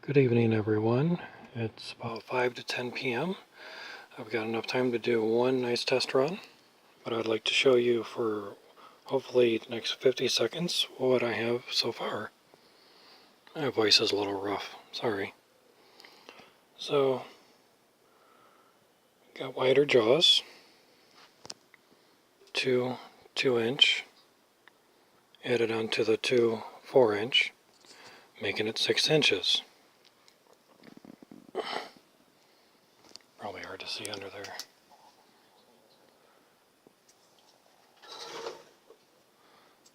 Good evening, everyone. It's about 5 to 10 p.m. I've got enough time to do one nice test run, but I'd like to show you for hopefully the next 50 seconds what I have so far. My voice is a little rough, sorry. So, got wider jaws, two 2-inch, added onto the two 4-inch, making it 6 inches. Probably hard to see under there.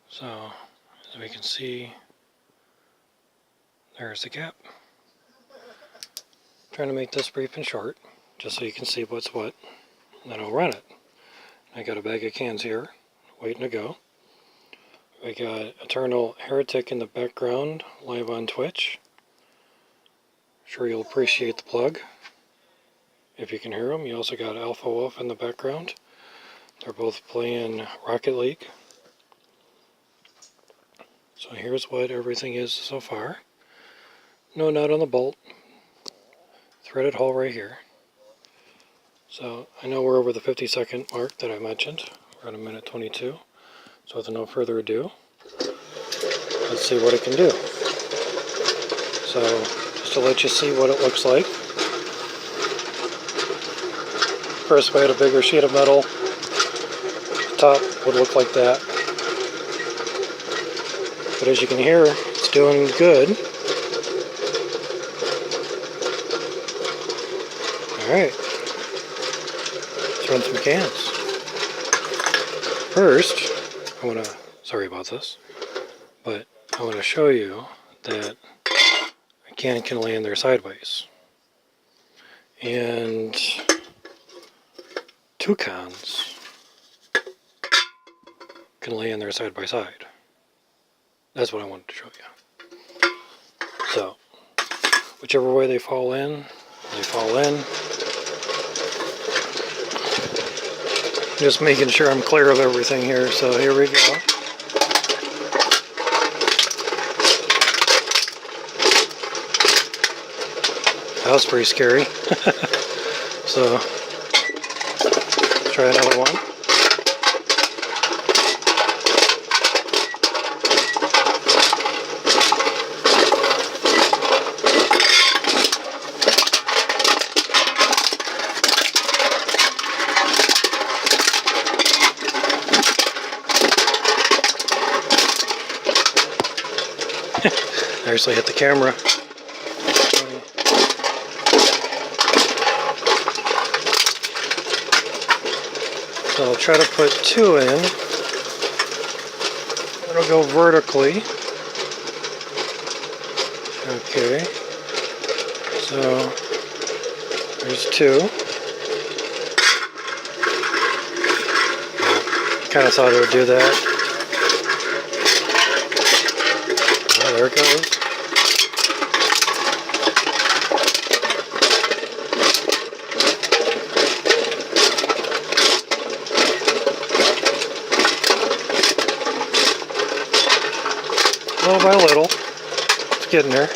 So, as we can see, there's the gap. Trying to make this brief and short, just so you can see what's what, and then I'll run it. I got a bag of cans here, waiting to go. We got Eternal Heretic in the background, live on Twitch. Sure you'll appreciate the plug, if you can hear them. You also got Alpha Wolf in the background. They're both playing Rocket League. So here's what everything is so far. No nut on the bolt. Threaded hole right here. So I know we're over the 50-second mark that I mentioned. We're at 1:22. So with no further ado, let's see what it can do. So just to let you see what it looks like. First, if I had a bigger sheet of metal, the top would look like that. But as you can hear, it's doing good. Alright, let's run some cans. First, sorry about this, but I want to show you that a can can lay in there sideways. And two cans can lay in there side by side. That's what I wanted to show you. So, whichever way they fall in, they fall in. Just making sure I'm clear of everything here, so here we go. That was pretty scary. So, let's try another one. I actually hit the camera. So I'll try to put two in. It'll go vertically. Okay. So there's two. Kind of thought it would do that. Oh, there it goes. Little by little, it's getting there.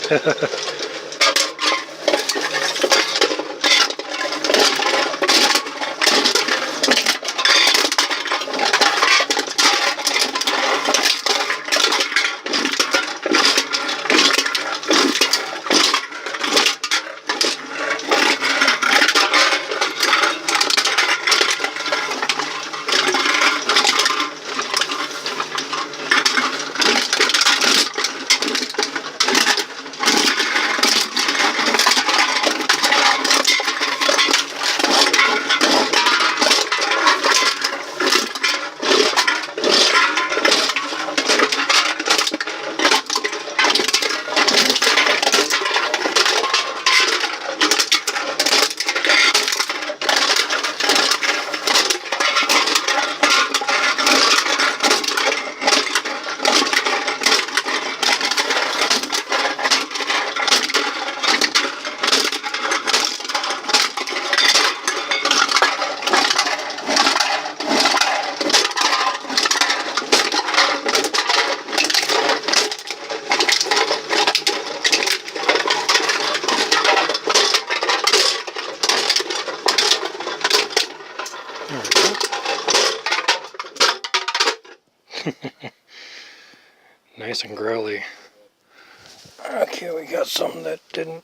Nice and growly. Okay, we got something that didn't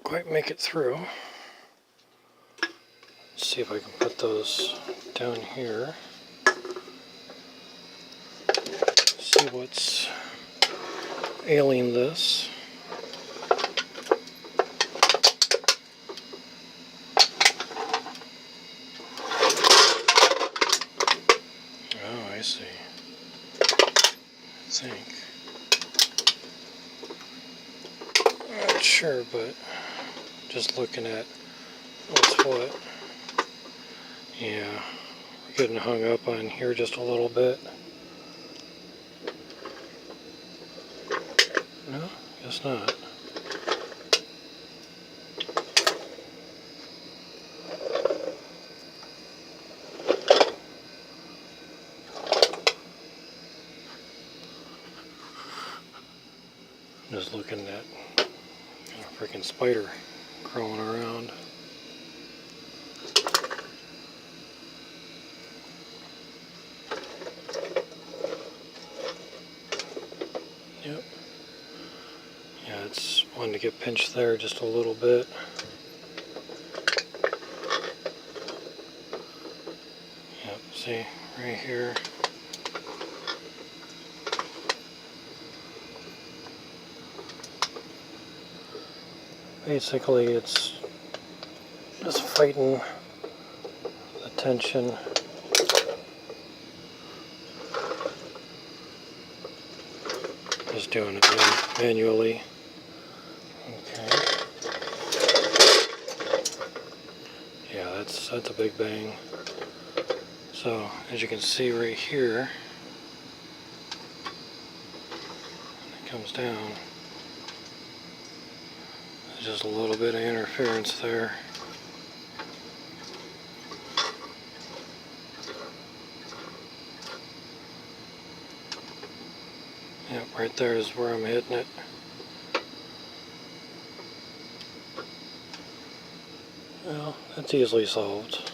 quite make it through. Let's see if I can put those down here. See what's ailing this. Oh, I see. I think. Not sure, but just looking at what's what. Yeah, we're getting hung up on here just a little bit. No, guess not. Just looking at a freaking spider crawling around. Yep. Yeah, it's wanting to get pinched there just a little bit. Yep, see, right here. Basically, it's just fighting the tension. Just doing it manually. Okay. Yeah, that's a big bang. So, as you can see right here, it comes down. There's just a little bit of interference there. Yep, right there is where I'm hitting it. Well, that's easily solved.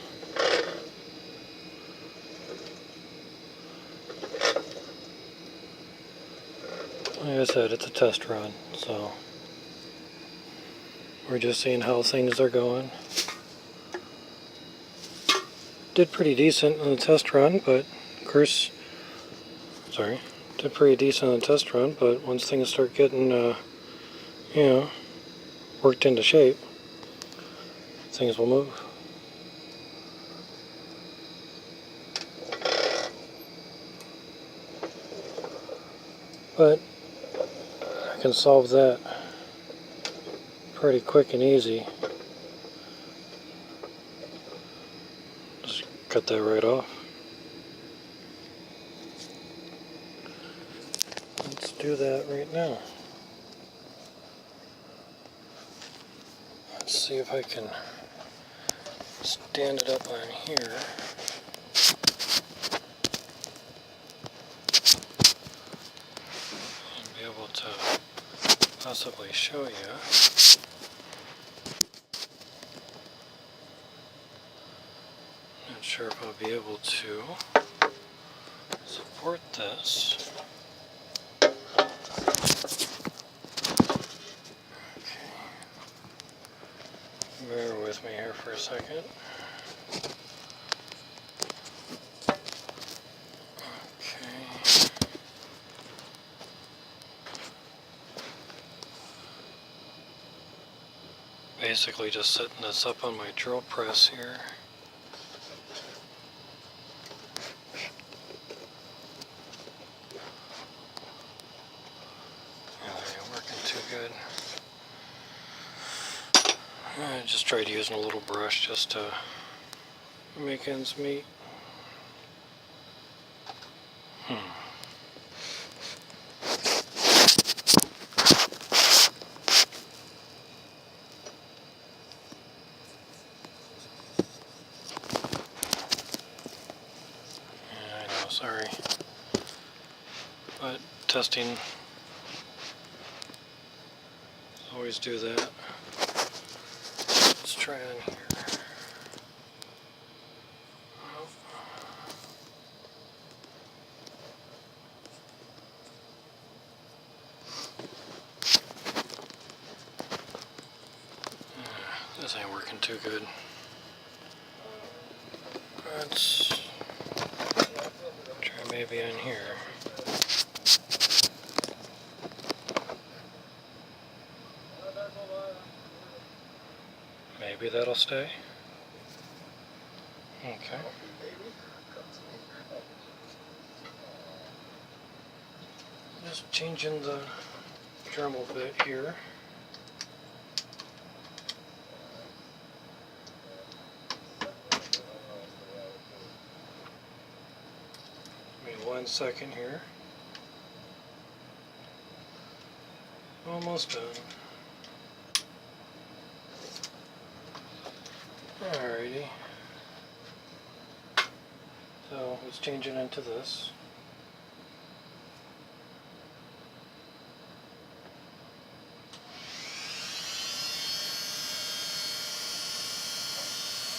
Like I said, it's a test run, so we're just seeing how things are going. Did pretty decent on the test run, but of course, did pretty decent on the test run, but once things start getting, worked into shape, things will move. But I can solve that pretty quick and easy. Just cut that right off. Let's do that right now. Let's see if I can stand it up on here. And be able to possibly show you. Not sure if I'll be able to support this. Bear with me here for a second. Okay. Basically just setting this up on my drill press here. Yeah, they ain't working too good. I just tried using a little brush just to make ends meet. Yeah, I know, sorry. But testing, always do that. Let's try on here. This ain't working too good. Let's try maybe in here. Maybe that'll stay. Okay. Just changing the Dremel bit here. Give me 1 second here. Almost done. Alrighty. So let's change it into this.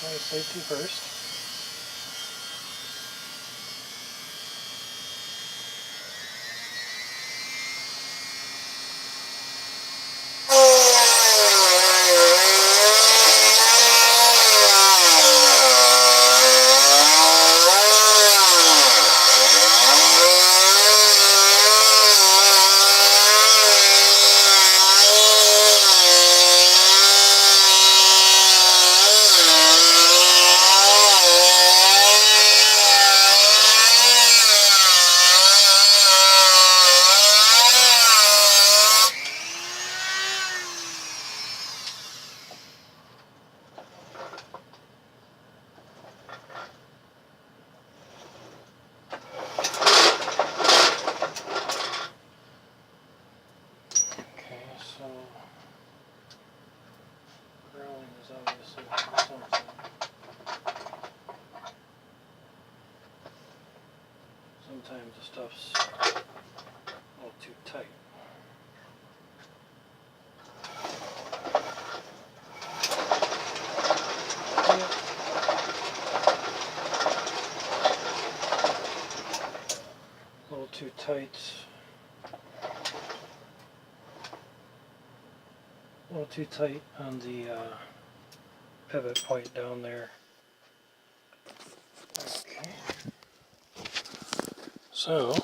Alright, safety first. Sometimes the stuff's a little too tight. A little too tight. A little too tight on the pivot point down there. Okay. So,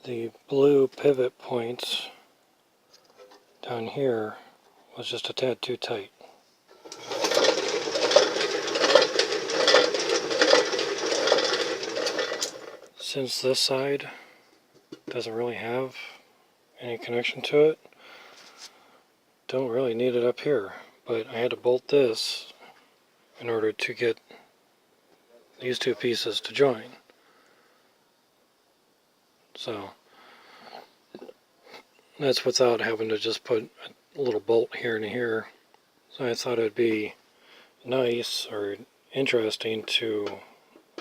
the blue pivot point down here was just a tad too tight. Since this side doesn't really have any connection to it, don't really need it up here, but I had to bolt this in order to get these two pieces to join. So that's without having to just put a little bolt here and here. So I thought it'd be nice or interesting to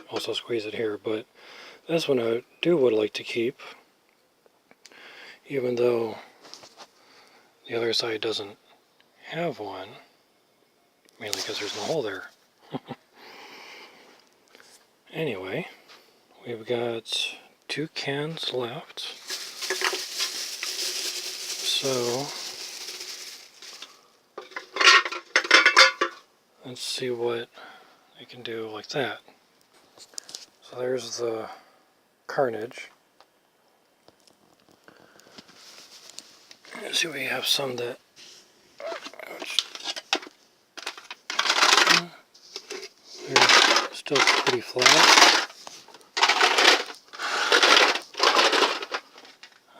also squeeze it here, but this one I would like to keep, even though the other side doesn't have one, mainly because there's no hole there. Anyway, we've got 2 cans left, so let's see what I can do like that. So there's the carnage. See, we have some that they're still pretty flat.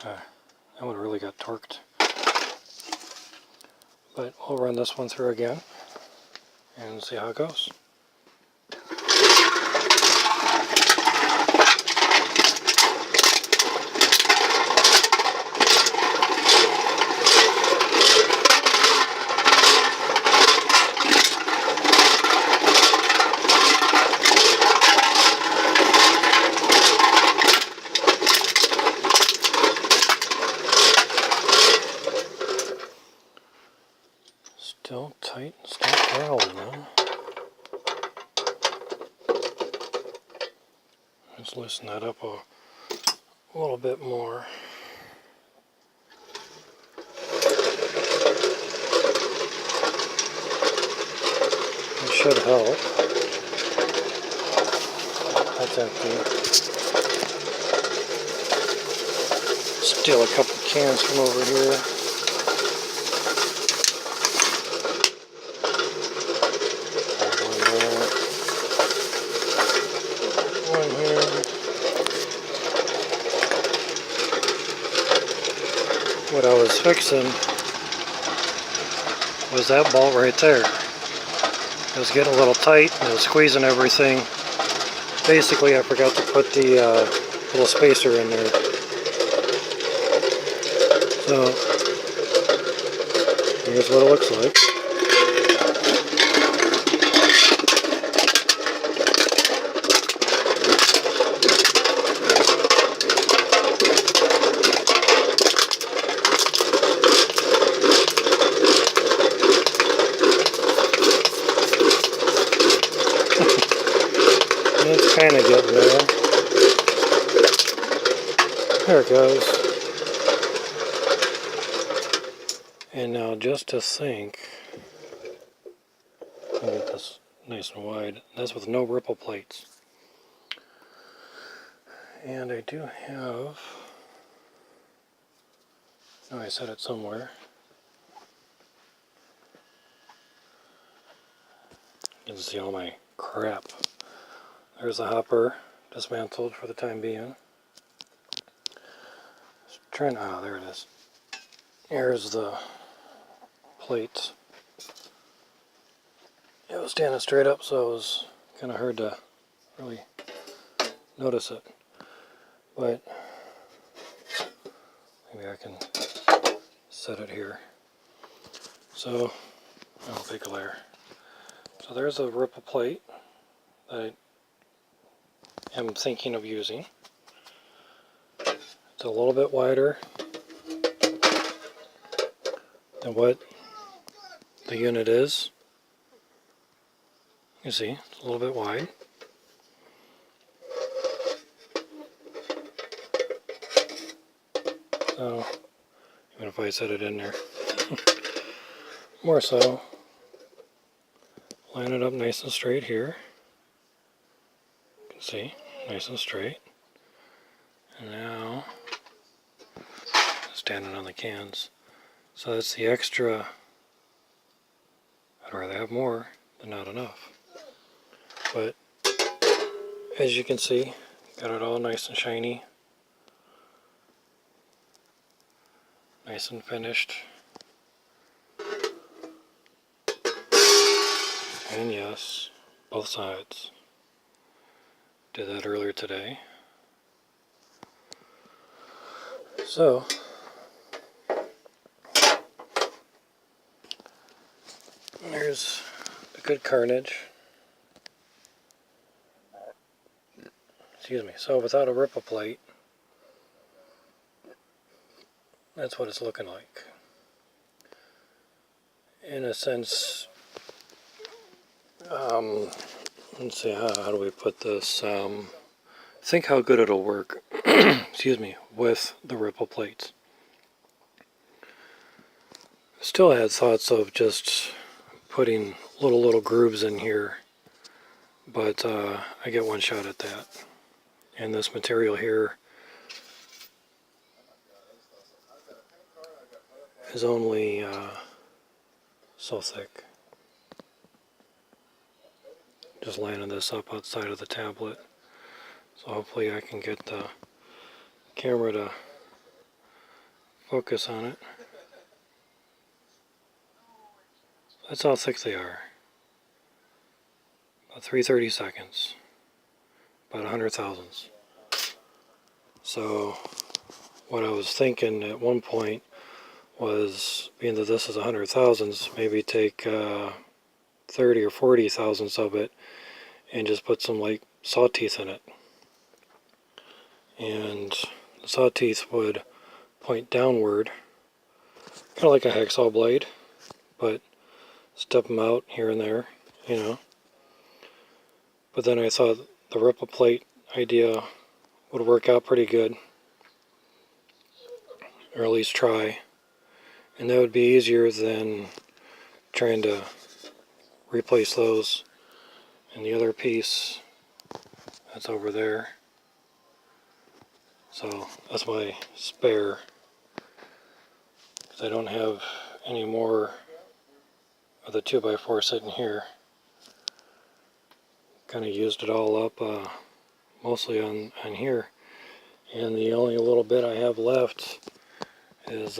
That one really got torqued. But we'll run this one through again and see how it goes. Still tight, still rattling, man. Let's loosen that up a little bit more. should help. That's empty. Steal a couple cans from over here. One there. One here. What I was fixing was that bolt right there. It was getting a little tight and it was squeezing everything. Basically, I forgot to put the little spacer in there. So, here's what it looks like. It's kind of getting there. There it goes. And now just to think, I'll get this nice and wide. That's with no ripple plates. And I do have, oh, I set it somewhere. You can see all my crap. There's the hopper dismantled for the time being. Just trying, oh, there it is. Here's the plates. It was standing straight up, so it was kind of hard to really notice it. But maybe I can set it here. So, oh, big layer. So there's a ripple plate that I am thinking of using. It's a little bit wider than what the unit is. You see, it's a little bit wide. So, even if I set it in there, more so, line it up nice and straight here. You can see, nice and straight. And now, standing on the cans. So that's the extra. I'd rather have more than not enough. But as you can see, got it all nice and shiny. Nice and finished. And yes, both sides. Did that earlier today. So, there's the good carnage. Excuse me. So without a ripple plate, that's what it's looking like. In a sense, let's see, how do we put this? Think how good it'll work, excuse me, with the ripple plates. Still had thoughts of just putting little grooves in here, but I get one shot at that. And this material here is only so thick. Just lining this up outside of the tablet. So hopefully I can get the camera to focus on it. That's how thick they are. About 3/32, about 100 thousandths. So what I was thinking at one point was, being that this is 100 thousandths, maybe take 30 or 40 thousandths of it and just put some like saw teeth in it. And the saw teeth would point downward, kind of like a hacksaw blade, but step them out here and there, you know. But then I thought the ripple plate idea would work out pretty good, or at least try, and that would be easier than trying to replace those and the other piece that's over there. So that's my spare, because I don't have any more of the 2x4 sitting here. Kind of used it all up, mostly on here, and the only little bit I have left is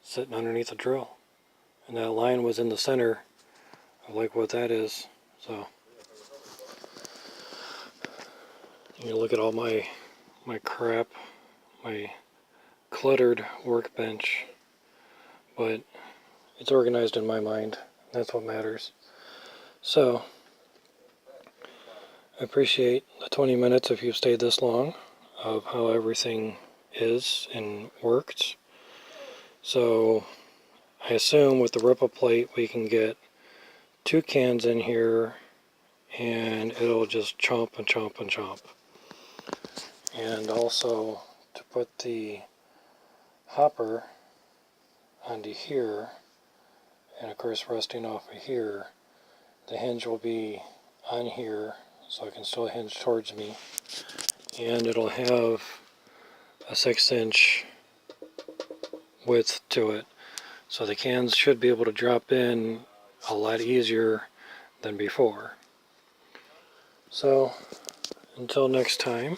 sitting underneath the drill, and that line was in the center of like what that is. So you look at all my crap, my cluttered workbench, but it's organized in my mind. That's what matters. So I appreciate the 20 minutes, if you've stayed this long, of how everything is and works. So I assume with the ripple plate we can get 2 cans in here and it'll just chomp and chomp and chomp. And also to put the hopper onto here, and of course resting off of here, the hinge will be on here so it can still hinge towards me, and it'll have a 6-inch width to it, so the cans should be able to drop in a lot easier than before. So until next time,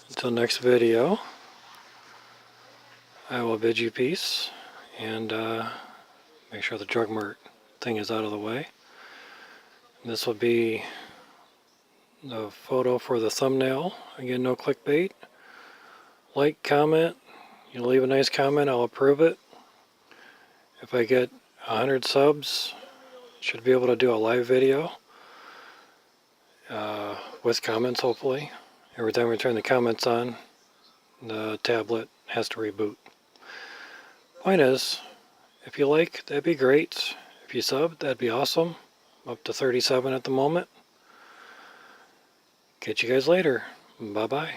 until next video, I will bid you peace, and make sure the drug mart thing is out of the way. This will be the photo for the thumbnail. Again, no clickbait. Like, comment. You leave a nice comment, I'll approve it. If I get 100 subs, should be able to do a live video with comments, hopefully. Every time we turn the comments on, the tablet has to reboot. Point is, if you like, that'd be great. If you sub, that'd be awesome. I'm up to 37 at the moment. Catch you guys later. Bye-bye.